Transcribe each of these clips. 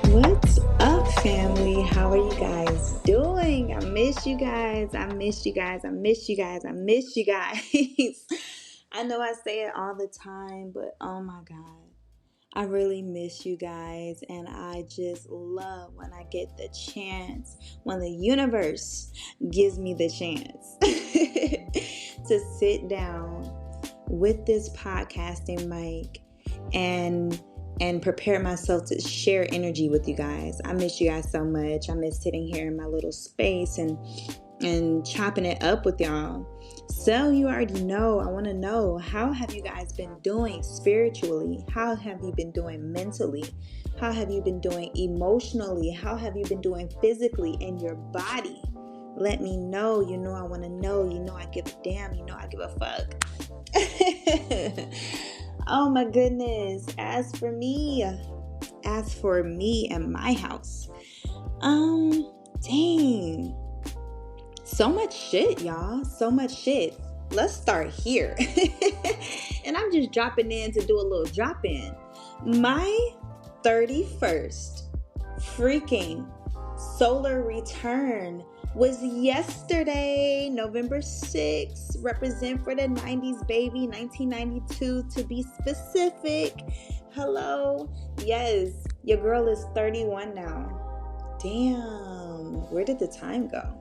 What's up, family? How are you guys doing? I miss you guys. I miss you guys. I miss you guys. I miss you guys. I know I say it all the time, but oh my God. I really miss you guys, and I just love when I get the chance, when the universe gives me the chance to sit down with this podcasting mic and prepare myself to share energy with you guys. I miss you guys so much. I miss sitting here in my little space and chopping it up with y'all. So you already know, I want to know, how have you guys been doing spiritually? How have you been doing mentally? How have you been doing emotionally? How have you been doing physically in your body? Let me know. You know I want to know. You know I give a damn. You know I give a fuck. Oh my goodness. As for me and my house, dang. So much shit, y'all. So much shit. Let's start here. And I'm just dropping in to do a little drop in. My 31st freaking solar return was yesterday, November 6th. Represent for the 90s, baby. 1992 to be specific. Hello. Yes, your girl is 31 now. Damn. Where did the time go?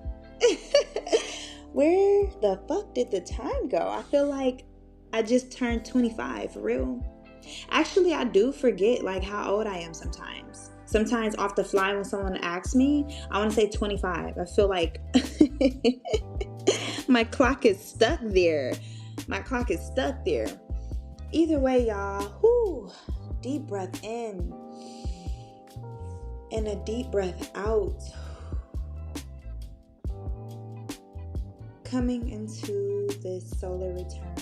Where the fuck did the time go? I feel like I just turned 25, for real. Actually, I do forget like how old I am sometimes. Sometimes off the fly when someone asks me, I want to say 25. I feel like my clock is stuck there. Either way, y'all, whoo, deep breath in and a deep breath out. Coming into this solar return,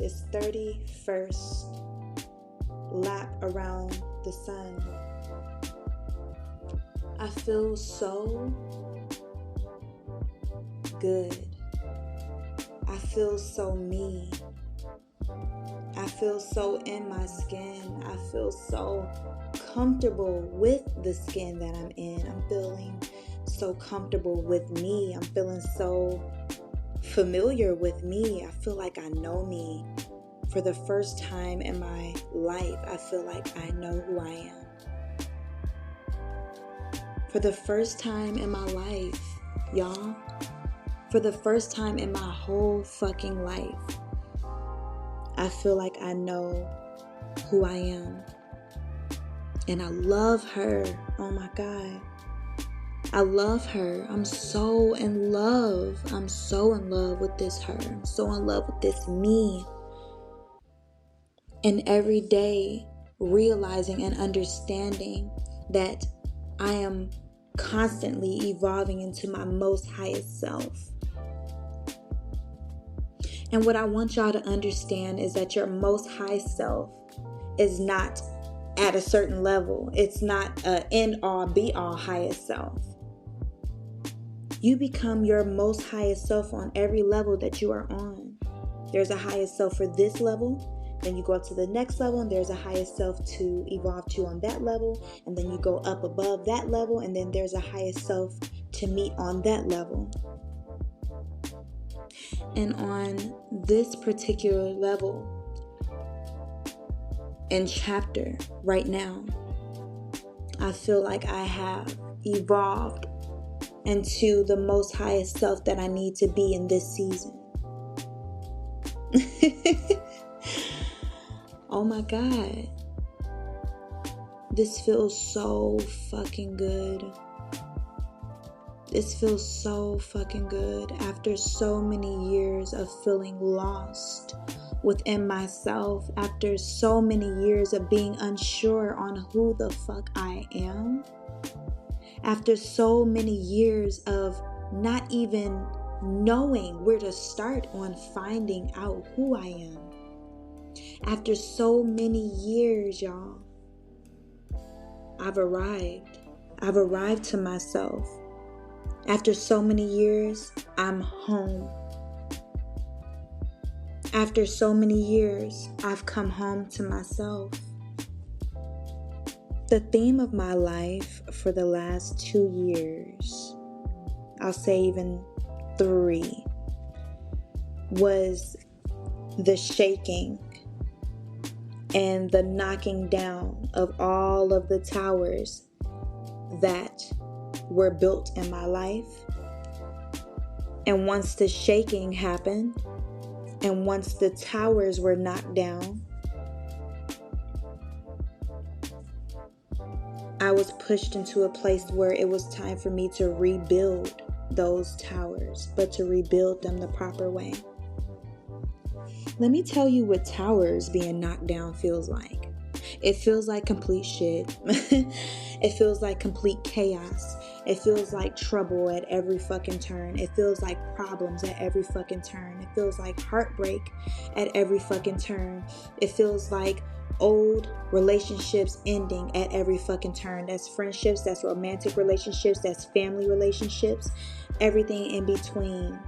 this 31st lap around the sun, I feel so good. I feel so me. I feel so in my skin. I feel so comfortable with the skin that I'm in. I'm feeling so comfortable with me. I'm feeling so familiar with me. I feel like I know me. For the first time in my life, I feel like I know who I am. For the first time in my life, y'all, for the first time in my whole fucking life, I feel like I know who I am. And I love her. Oh my God. I love her. I'm so in love. I'm so in love with this her. I'm so in love with this me. And every day realizing and understanding that I am constantly evolving into my most highest self. And what I want y'all to understand is that your most high self is not at a certain level. It's not an end-all, be-all highest self. You become your most highest self on every level that you are on. There's a highest self for this level. Then you go up to the next level, and there's a highest self to evolve to on that level. And then you go up above that level, and then there's a highest self to meet on that level. And on this particular level and chapter right now, I feel like I have evolved into the most highest self that I need to be in this season. Oh my God. This feels so fucking good. This feels so fucking good after so many years of feeling lost within myself, after so many years of being unsure on who the fuck I am, after so many years of not even knowing where to start on finding out who I am. After so many years, y'all, I've arrived. I've arrived to myself. After so many years, I'm home. After so many years, I've come home to myself. The theme of my life for the last 2 years, I'll say even 3, was the shaking and the knocking down of all of the towers that were built in my life. And once the shaking happened, and once the towers were knocked down, I was pushed into a place where it was time for me to rebuild those towers, but to rebuild them the proper way. Let me tell you what towers being knocked down feels like. It feels like complete shit. It feels like complete chaos. It feels like trouble at every fucking turn. It feels like problems at every fucking turn. It feels like heartbreak at every fucking turn. It feels like old relationships ending at every fucking turn. That's friendships, that's romantic relationships, that's family relationships, everything in between.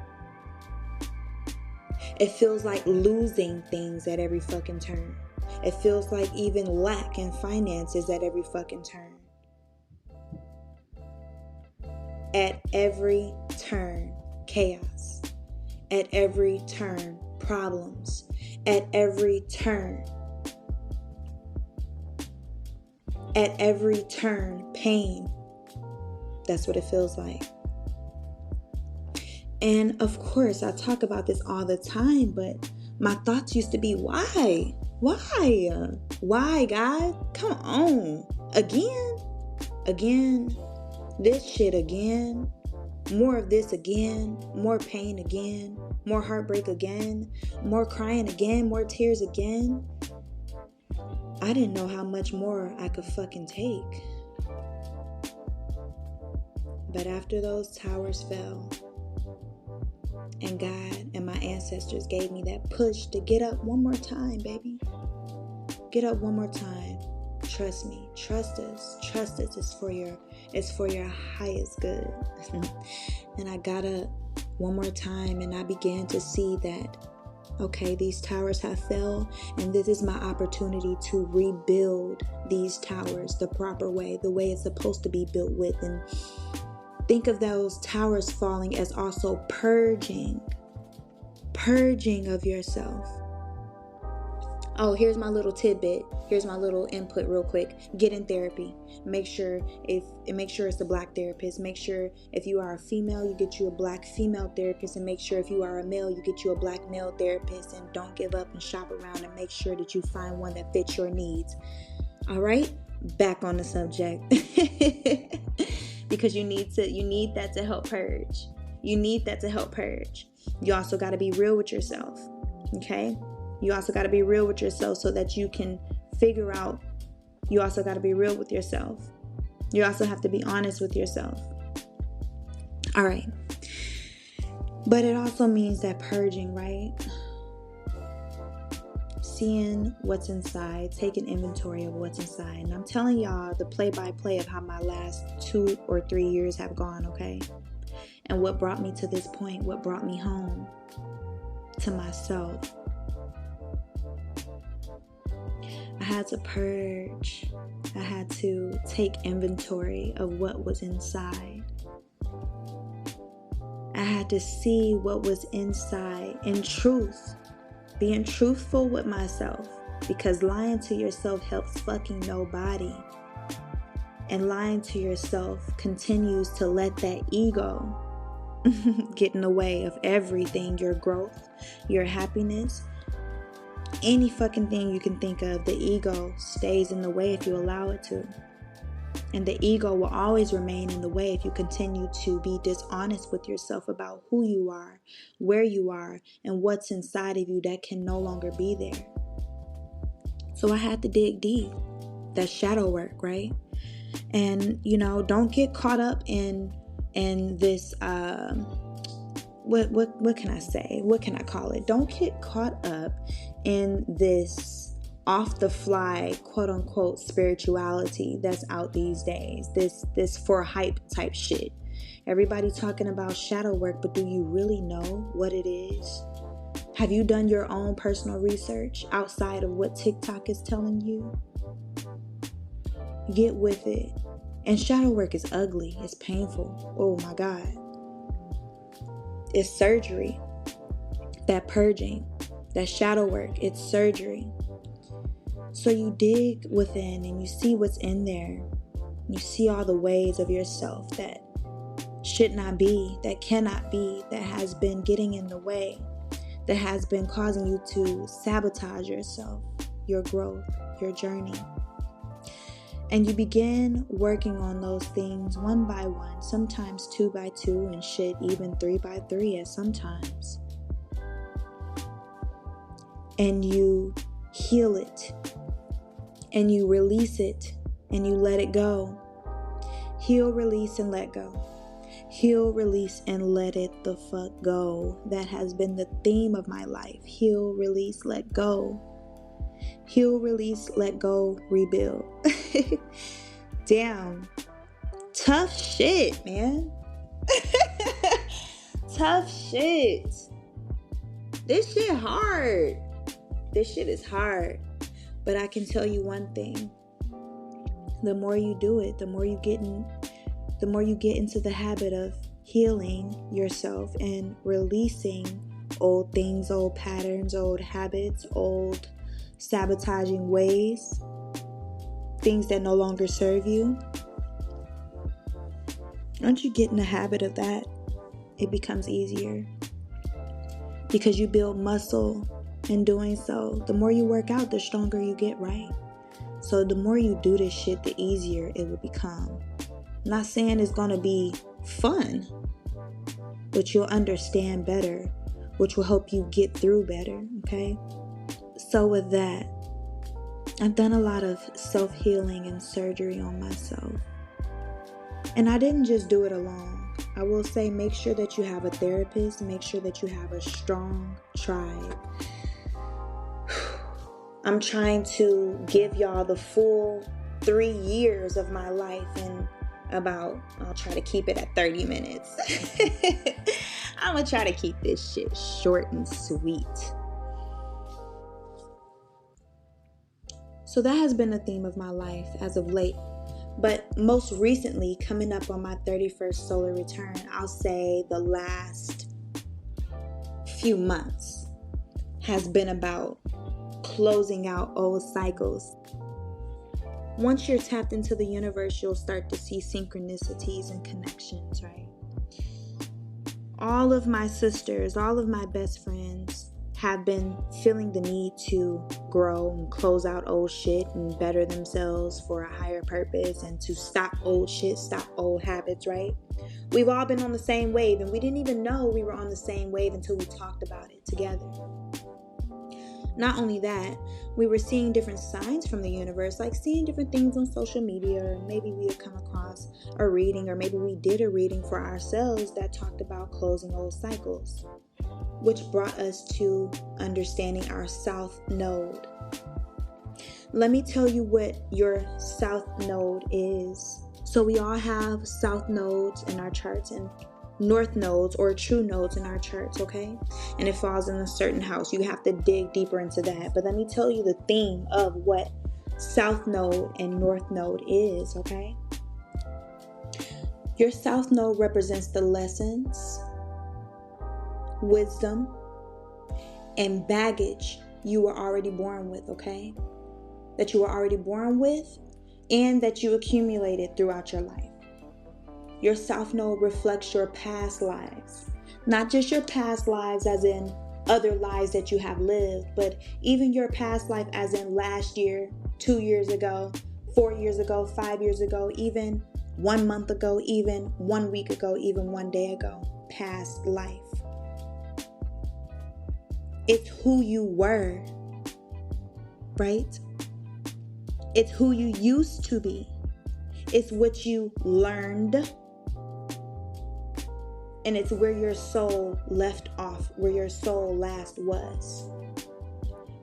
It feels like losing things at every fucking turn. It feels like even lack in finances at every fucking turn. At every turn, chaos. At every turn, problems. At every turn. At every turn, pain. That's what it feels like. And of course, I talk about this all the time, but my thoughts used to be, why? Why? Why, God? Come on. Again. This shit again. More of this again. More pain again. More heartbreak again. More crying again. More tears again. I didn't know how much more I could fucking take. But after those towers fell, and God and my ancestors gave me that push to get up one more time, baby. Get up one more time. Trust me. Trust us. Trust us. It's for your highest good. And I got up one more time, and I began to see that, okay, these towers have fell, and this is my opportunity to rebuild these towers the proper way, the way it's supposed to be built with. And think of those towers falling as also purging of yourself. Oh, here's my little tidbit. Here's my little input real quick. Get in therapy. Make sure it's a black therapist. Make sure if you are a female, you get you a black female therapist, and make sure if you are a male, you get you a black male therapist. And don't give up and shop around, and make sure that you find one that fits your needs. All right? Back on the subject. Because you need that to help purge. You need that to help purge. You also got to be real with yourself. Okay? You also got to be real with yourself so that you can figure out. You also got to be real with yourself. You also have to be honest with yourself. All right. But it also means that purging, right? Seeing what's inside, taking inventory of what's inside. And I'm telling y'all the play-by-play of how my last 2 or 3 years have gone, okay? And what brought me to this point, what brought me home to myself. I had to purge. I had to take inventory of what was inside. I had to see what was inside in truth. Being truthful with myself. Because lying to yourself helps fucking nobody. And lying to yourself continues to let that ego get in the way of everything. Your growth, your happiness, any fucking thing you can think of. The ego stays in the way if you allow it to. And the ego will always remain in the way if you continue to be dishonest with yourself about who you are, where you are, and what's inside of you that can no longer be there. So I had to dig deep. That's shadow work, right? And, don't get caught up in this, what can I say? What can I call it? Don't get caught up in this off the fly, quote unquote, spirituality that's out these days. This for hype type shit. Everybody talking about shadow work, but do you really know what it is? Have you done your own personal research outside of what TikTok is telling you? Get with it. And shadow work is ugly. It's painful. Oh my God. It's surgery. That purging, that shadow work, it's surgery. So you dig within and you see what's in there. You see all the ways of yourself that should not be, that cannot be, that has been getting in the way, that has been causing you to sabotage yourself, your growth, your journey. And you begin working on those things one by one, sometimes 2 by 2, and shit, even 3 by 3 at sometimes. And you heal it, and you release it, and you let it go. Heal, release, and let go. Heal, release, and let it the fuck go. That has been the theme of my life. Heal, release, let go. Heal, release, let go, rebuild. Damn. Tough shit, man. Tough shit. This shit hard. This shit is hard. But I can tell you one thing. The more you do it, the more you get into the habit of healing yourself and releasing old things, old patterns, old habits, old sabotaging ways, things that no longer serve you. Once you get in the habit of that, it becomes easier because you build muscle in doing so. The more you work out, the stronger you get, right? So the more you do this shit, the easier it will become. I'm not saying it's going to be fun, but you'll understand better, which will help you get through better, okay? So with that, I've done a lot of self-healing and surgery on myself. And I didn't just do it alone. I will say, make sure that you have a therapist. Make sure that you have a strong tribe. I'm trying to give y'all the full 3 years of my life in I'll try to keep it at 30 minutes. I'm going to try to keep this shit short and sweet. So that has been the theme of my life as of late. But most recently, coming up on my 31st solar return, I'll say the last few months has been about closing out old cycles. Once you're tapped into the universe, you'll start to see synchronicities and connections, right? All of my sisters, all of my best friends have been feeling the need to grow and close out old shit and better themselves for a higher purpose and to stop old shit, stop old habits, right? We've all been on the same wave, and we didn't even know we were on the same wave until we talked about it together. Not only that, we were seeing different signs from the universe, like seeing different things on social media, or maybe we had come across a reading, or maybe we did a reading for ourselves that talked about closing old cycles, which brought us to understanding our South Node. Let me tell you what your South Node is. So we all have South Nodes in our charts and North Nodes or true nodes in our charts, okay? And it falls in a certain house. You have to dig deeper into that. But let me tell you the theme of what South Node and North Node is, okay? Your South Node represents the lessons, wisdom, and baggage you were already born with, okay? That you were already born with and that you accumulated throughout your life. Your South Node reflects your past lives. Not just your past lives as in other lives that you have lived, but even your past life as in last year, 2 years ago, 4 years ago, 5 years ago, even 1 month ago, even 1 week ago, even 1 day ago. Past life. It's who you were, right? It's who you used to be. It's what you learned. And it's where your soul left off, where your soul last was.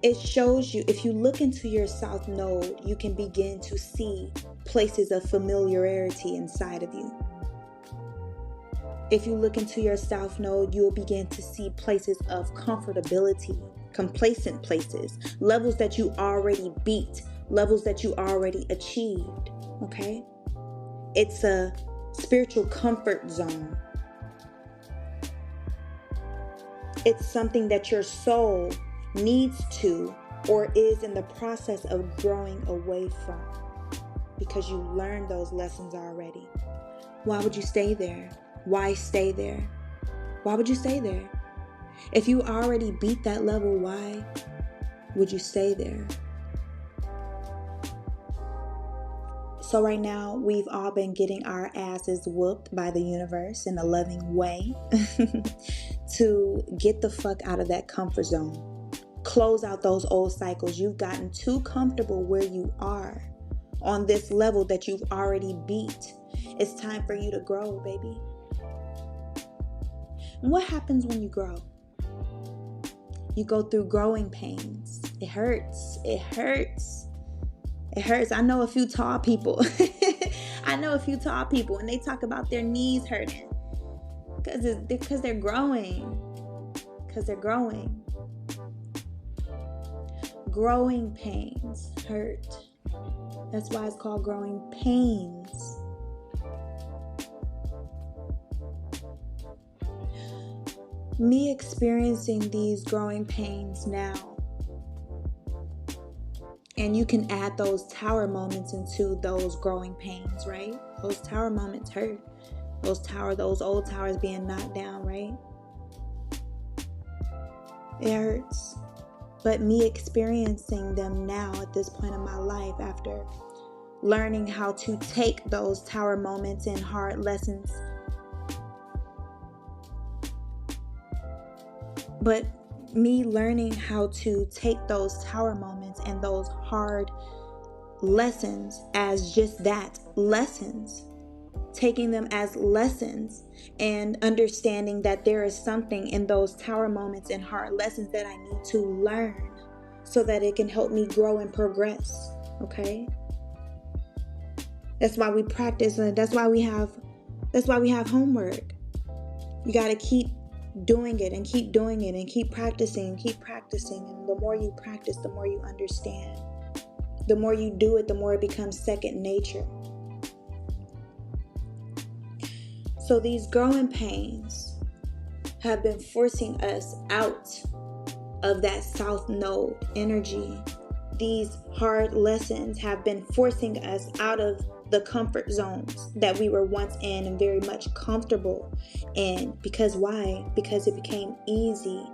It shows you, if you look into your South Node, you can begin to see places of familiarity inside of you. If you look into your South Node, you'll begin to see places of comfortability, complacent places, levels that you already beat, levels that you already achieved, okay? It's a spiritual comfort zone. It's something that your soul needs to or is in the process of growing away from because you learned those lessons already. Why would you stay there? Why stay there? Why would you stay there? If you already beat that level, why would you stay there? So right now, we've all been getting our asses whooped by the universe in a loving way to get the fuck out of that comfort zone. Close out those old cycles. You've gotten too comfortable where you are on this level that you've already beat. It's time for you to grow, baby. And what happens when you grow? You go through growing pains. It hurts. It hurts. It hurts. I know a few tall people. And they talk about their knees hurting because they're growing. Because they're growing. Growing pains hurt. That's why it's called growing pains. Me experiencing these growing pains now, and you can add those tower moments into those growing pains, right? Those tower moments hurt. Those old towers being knocked down, right? It hurts. But me experiencing them now at this point in my life, after learning how to take those tower moments and hard lessons, but me learning how to take those tower moments and those hard lessons as just that, lessons, taking them as lessons and understanding that there is something in those tower moments and hard lessons that I need to learn so that it can help me grow and progress, okay? That's why we practice, and that's why we have homework. You got to keep doing it and keep doing it and keep practicing. And the more you practice, the more you understand. The more you do it, the more it becomes second nature. So these growing pains have been forcing us out of that South Node energy. These hard lessons have been forcing us out of the comfort zones that we were once in and very much comfortable in. Because why? Because it became easy,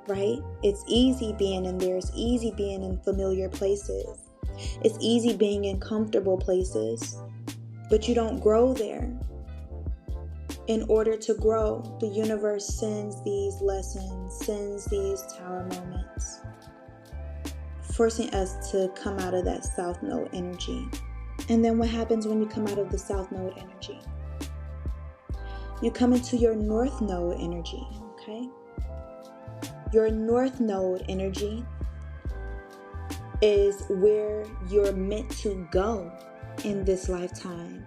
right? It's easy being in there. It's easy being in familiar places. It's easy being in comfortable places, but you don't grow there. In order to grow, the universe sends these lessons, sends these tower moments, forcing us to come out of that South Node energy. And then what happens when you come out of the South Node energy? You come into your North Node energy, okay? Your North Node energy is where you're meant to go in this lifetime.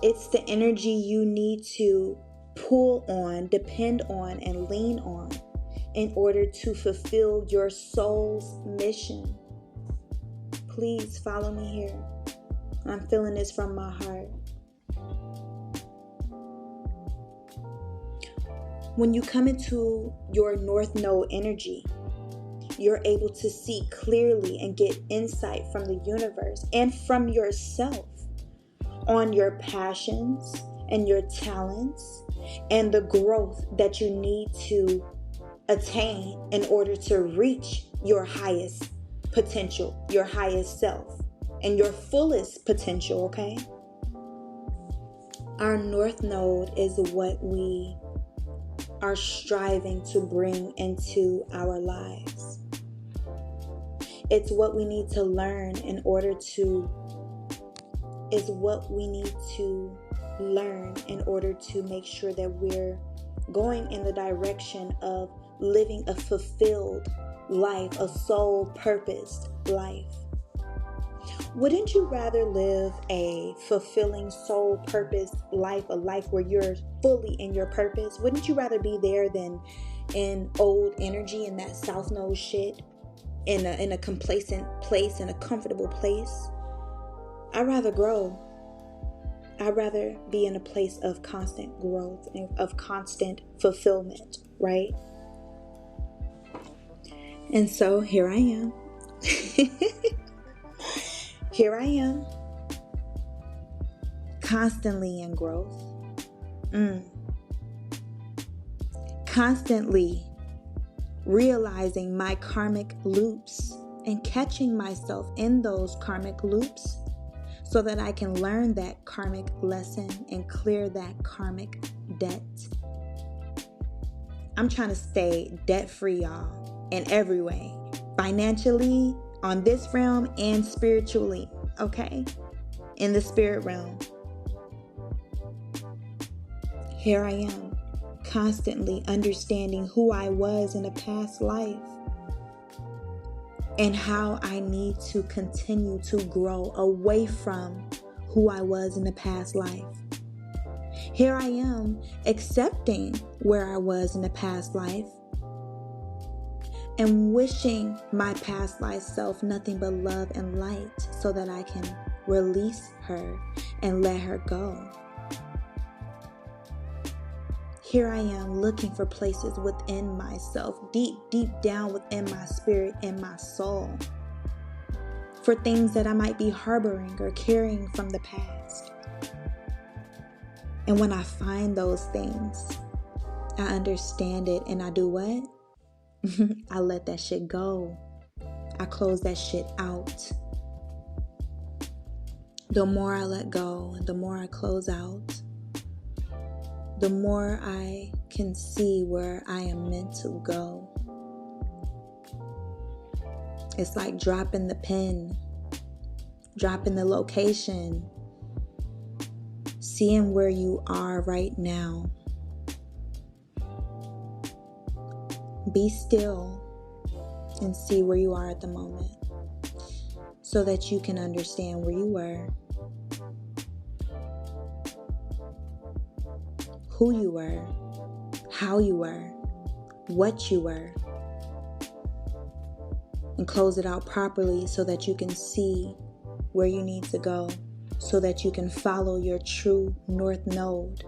It's the energy you need to pull on, depend on, and lean on in order to fulfill your soul's mission. Please follow me here. I'm feeling this from my heart. When you come into your North Node energy, you're able to see clearly and get insight from the universe and from yourself on your passions and your talents and the growth that you need to attain in order to reach your highest potential, your highest self, and your fullest potential, okay? Our North Node is what we are striving to bring into our lives. It's what we need to learn in order to make sure that we're going in the direction of living a fulfilled life, a soul-purposed life. Wouldn't you rather live a fulfilling soul purpose life, a life where you're fully in your purpose? Wouldn't you rather be there than in old energy, in that south node shit, in a complacent place, in a comfortable place? I'd rather grow. I'd rather be in a place of constant growth and of constant fulfillment, right? And so here I am. Here I am, constantly in growth. Constantly realizing my karmic loops and catching myself in those karmic loops so that I can learn that karmic lesson and clear that karmic debt. I'm trying to stay debt-free, y'all, in every way. Financially, on this realm, and spiritually, okay? In the spirit realm. Here I am, constantly understanding who I was in a past life and how I need to continue to grow away from who I was in the past life. Here I am, accepting where I was in the past life and wishing my past life self nothing but love and light so that I can release her and let her go. Here I am looking for places within myself, deep, deep down within my spirit and my soul, for things that I might be harboring or carrying from the past. And when I find those things, I understand it and I do what? I let that shit go. I close that shit out. The more I let go, the more I close out, the more I can see where I am meant to go. It's like dropping the pin, dropping the location, seeing where you are right now. Be still and see where you are at the moment so that you can understand where you were, who you were, how you were, what you were, and close it out properly so that you can see where you need to go, so that you can follow your true north node.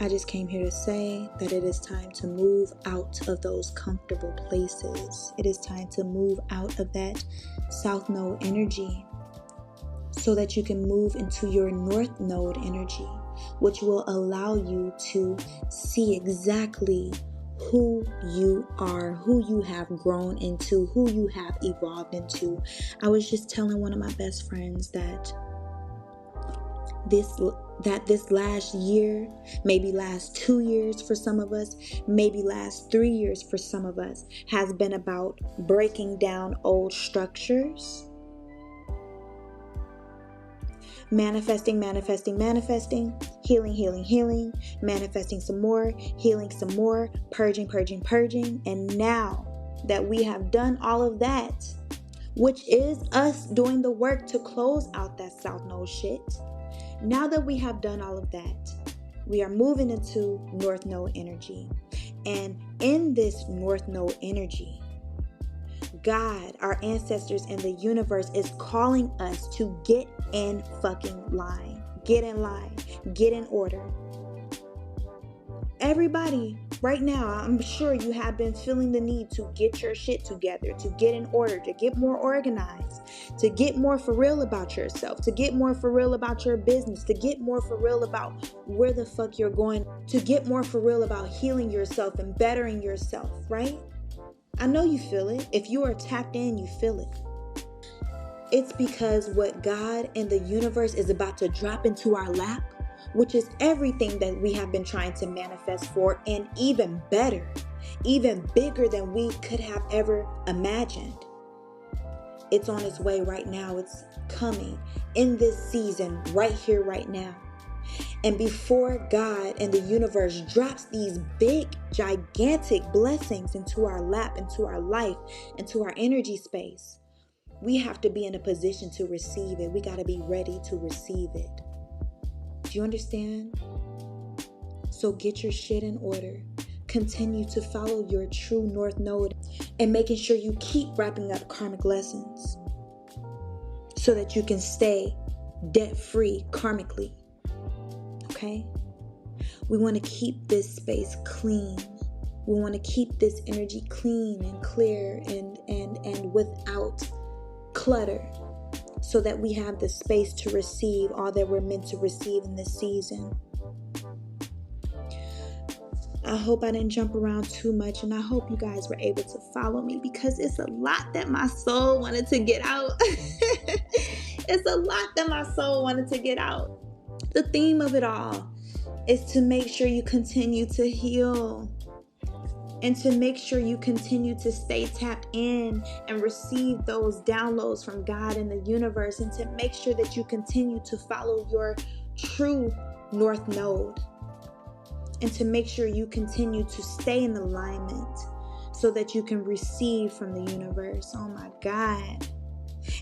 I just came here to say that it is time to move out of those comfortable places. It is time to move out of that south node energy so that you can move into your north node energy, which will allow you to see exactly who you are, who you have grown into, who you have evolved into. I was just telling one of my best friends that this last year, maybe last 2 years for some of us, maybe last 3 years for some of us, has been about breaking down old structures, manifesting, healing, manifesting some more, healing some more, purging, and now that we have done all of that, which is us doing the work to close out that south node shit. Now that we have done all of that, we are moving into north node energy. And in this north node energy, God, our ancestors in the universe, is calling us to get in fucking line. Get in line. Get in order. Everybody, right now, I'm sure you have been feeling the need to get your shit together, to get in order, to get more organized, to get more for real about yourself, to get more for real about your business, to get more for real about where the fuck you're going, to get more for real about healing yourself and bettering yourself, right? I know you feel it. If you are tapped in, you feel it. It's because what God and the universe is about to drop into our lap, which is everything that we have been trying to manifest for, and even better, even bigger than we could have ever imagined. It's on its way right now. It's coming in this season, right here, right now. And before God and the universe drops these big, gigantic blessings into our lap, into our life, into our energy space, we have to be in a position to receive it. We got to be ready to receive it. Do you understand? So get your shit in order. Continue to follow your true north node and making sure you keep wrapping up karmic lessons so that you can stay debt-free karmically. Okay? We want to keep this space clean. We want to keep this energy clean and clear and without clutter, so that we have the space to receive all that we're meant to receive in this season. I hope I didn't jump around too much, and I hope you guys were able to follow me, because it's a lot that my soul wanted to get out. It's a lot that my soul wanted to get out. The theme of it all is to make sure you continue to heal, and to make sure you continue to stay tapped in and receive those downloads from God and the universe, and to make sure that you continue to follow your true north node, and to make sure you continue to stay in alignment so that you can receive from the universe. Oh my God.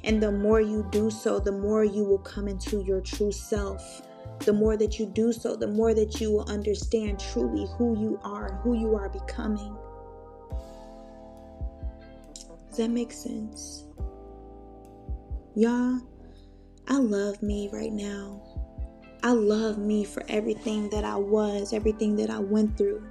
And the more you do so, the more you will come into your true self. The more that you do so, the more that you will understand truly who you are and who you are becoming. Does that make sense? Y'all, I love me right now. I love me for everything that I was, everything that I went through.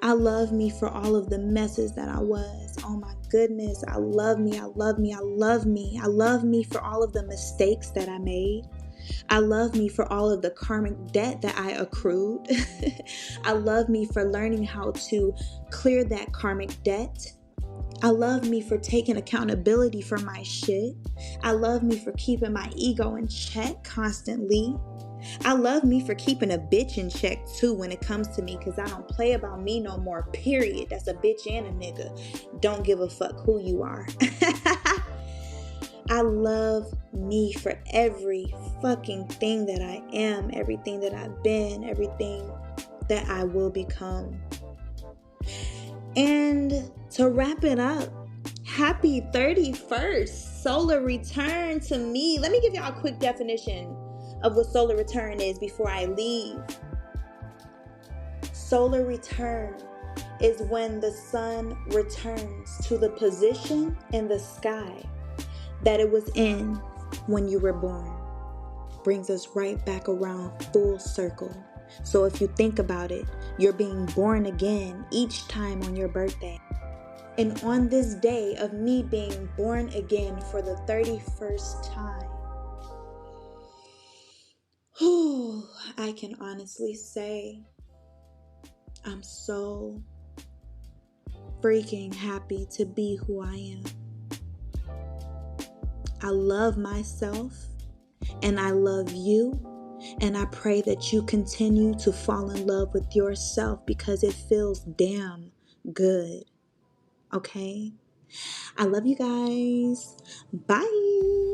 I love me for all of the messes that I was. Oh my goodness, I love me, I love me, I love me. I love me for all of the mistakes that I made. I love me for all of the karmic debt that I accrued. I love me for learning how to clear that karmic debt. I love me for taking accountability for my shit. I love me for keeping my ego in check constantly. I love me for keeping a bitch in check too when it comes to me, because I don't play about me no more, period. That's a bitch and a nigga. Don't give a fuck who you are. I love me for every fucking thing that I am, everything that I've been, everything that I will become. And to wrap it up, happy 31st solar return to me. Let me give y'all a quick definition of what solar return is before I leave. Solar return is when the sun returns to the position in the sky that it was in when you were born. Brings us right back around full circle. So if you think about it, you're being born again each time on your birthday. And on this day of me being born again for the 31st time, I can honestly say I'm so freaking happy to be who I am. I love myself and I love you, and I pray that you continue to fall in love with yourself, because it feels damn good. Okay? I love you guys. Bye.